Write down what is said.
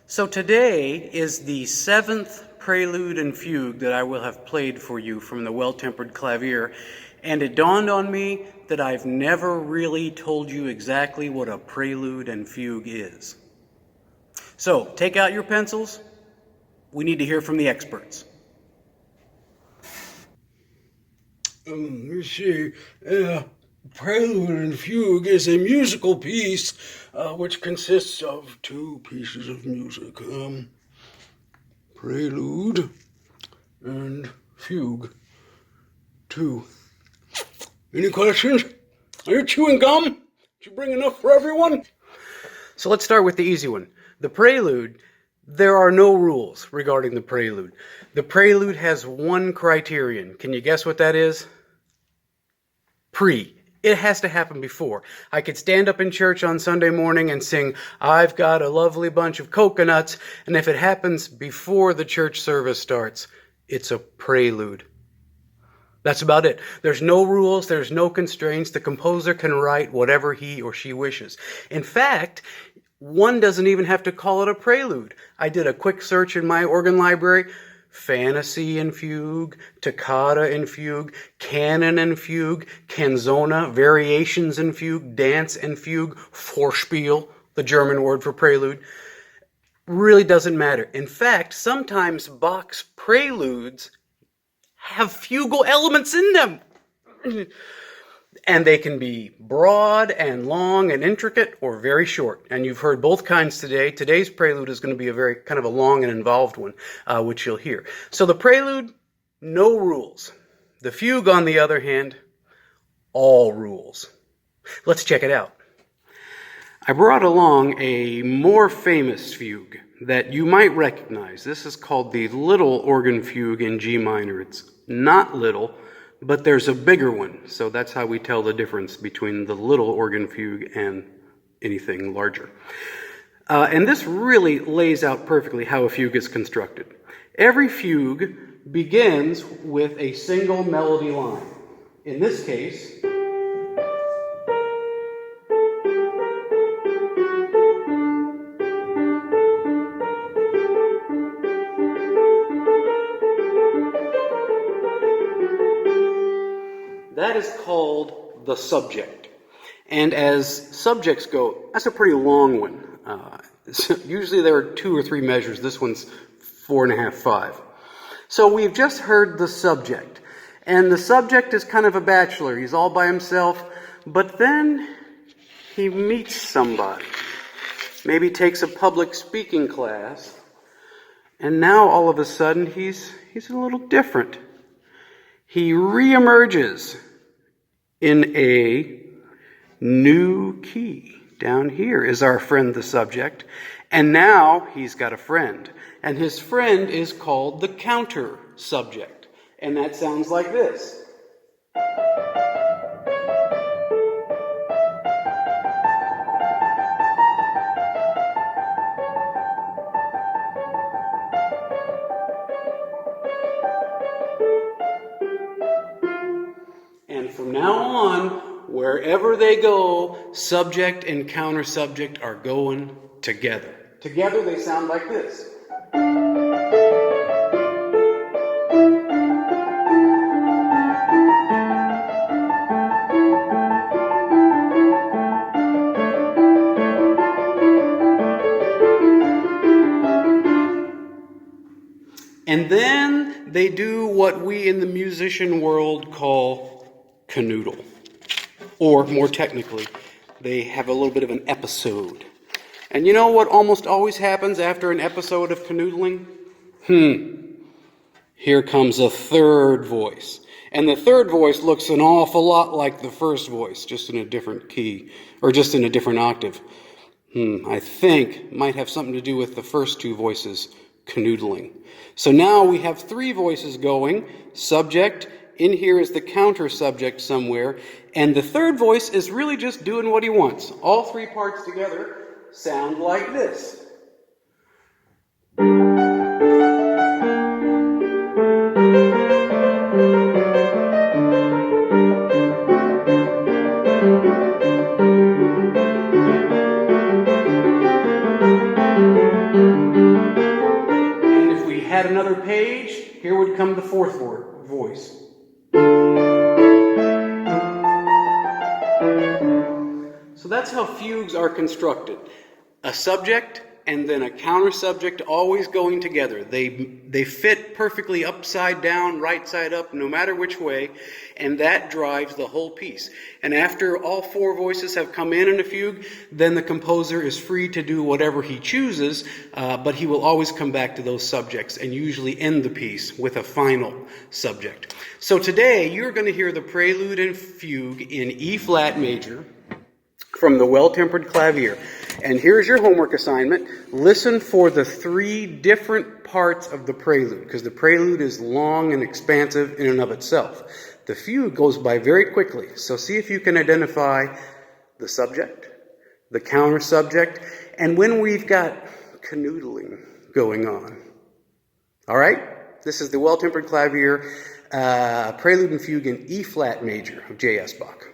So today is the seventh Prelude and Fugue that I will have played for you from the Well-Tempered Clavier, and it dawned on me that I've never really told you exactly what a Prelude and Fugue is. So, take out your pencils. We need to hear from the experts. Let's see. Prelude and Fugue is a musical piece which consists of two pieces of music. Prelude and Fugue. Two. Any questions? Are you chewing gum? Did you bring enough for everyone? So let's start with the easy one. The Prelude, there are no rules regarding the Prelude. The Prelude has one criterion. Can you guess what that is? Pre. It has to happen before. I could stand up in church on Sunday morning and sing, "I've got a lovely bunch of coconuts," and if it happens before the church service starts, it's a prelude. That's about it. There's no rules, there's no constraints. The composer can write whatever he or she wishes. In fact, one doesn't even have to call it a prelude. I did a quick search in my organ library. Fantasy and Fugue, Toccata and Fugue, Canon and Fugue, Canzona, Variations and Fugue, Dance and Fugue, Vorspiel, the German word for prelude. Really doesn't matter. In fact, sometimes Bach's preludes have fugal elements in them. And they can be broad and long and intricate or very short. And you've heard both kinds today. Today's prelude is going to be a very kind of a long and involved one, which you'll hear. So the prelude, no rules. The fugue, on the other hand, all rules. Let's check it out. I brought along a more famous fugue that you might recognize. This is called the Little Organ Fugue in G minor. It's not little, but there's a bigger one, so that's how we tell the difference between the little organ fugue and anything larger. And this really lays out perfectly how a fugue is constructed. Every fugue begins with a single melody line. In this case, that is called the subject. And as subjects go, that's a pretty long one. Usually there are 2 or 3 measures. This one's 4.5, 5. So we've just heard the subject. And the subject is kind of a bachelor. He's all by himself. But then he meets somebody. Maybe takes a public speaking class. And now all of a sudden he's a little different. He reemerges in a new key. Down here is our friend, the subject. And now he's got a friend. And his friend is called the counter subject. And that sounds like this. And from now on, wherever they go, subject and counter subject are going together. Together they sound like this. And then they do what we in the musician world call canoodle. Or more technically, they have a little bit of an episode. And you know what almost always happens after an episode of canoodling? Here comes a third voice. And the third voice looks an awful lot like the first voice, just in a different key, or just in a different octave. I think might have something to do with the first 2 voices canoodling. So now we have 3 voices going, subject, in here is the counter subject somewhere, and the third voice is really just doing what he wants. All 3 parts together sound like this. Here would come the fourth voice. So that's how fugues are constructed. A subject and then a counter subject always going together. They fit perfectly upside down, right side up, no matter which way, and that drives the whole piece. And after all four voices have come in a fugue, then the composer is free to do whatever he chooses, but he will always come back to those subjects and usually end the piece with a final subject. So today you're going to hear the Prelude and Fugue in E flat major from the Well-Tempered Clavier. And here's your homework assignment. Listen for the three different parts of the prelude, because the prelude is long and expansive in and of itself. The fugue goes by very quickly, so see if you can identify the subject, the counter subject, and when we've got canoodling going on. All right? This is the Well-Tempered Clavier, Prelude and Fugue in E flat major of J.S. Bach.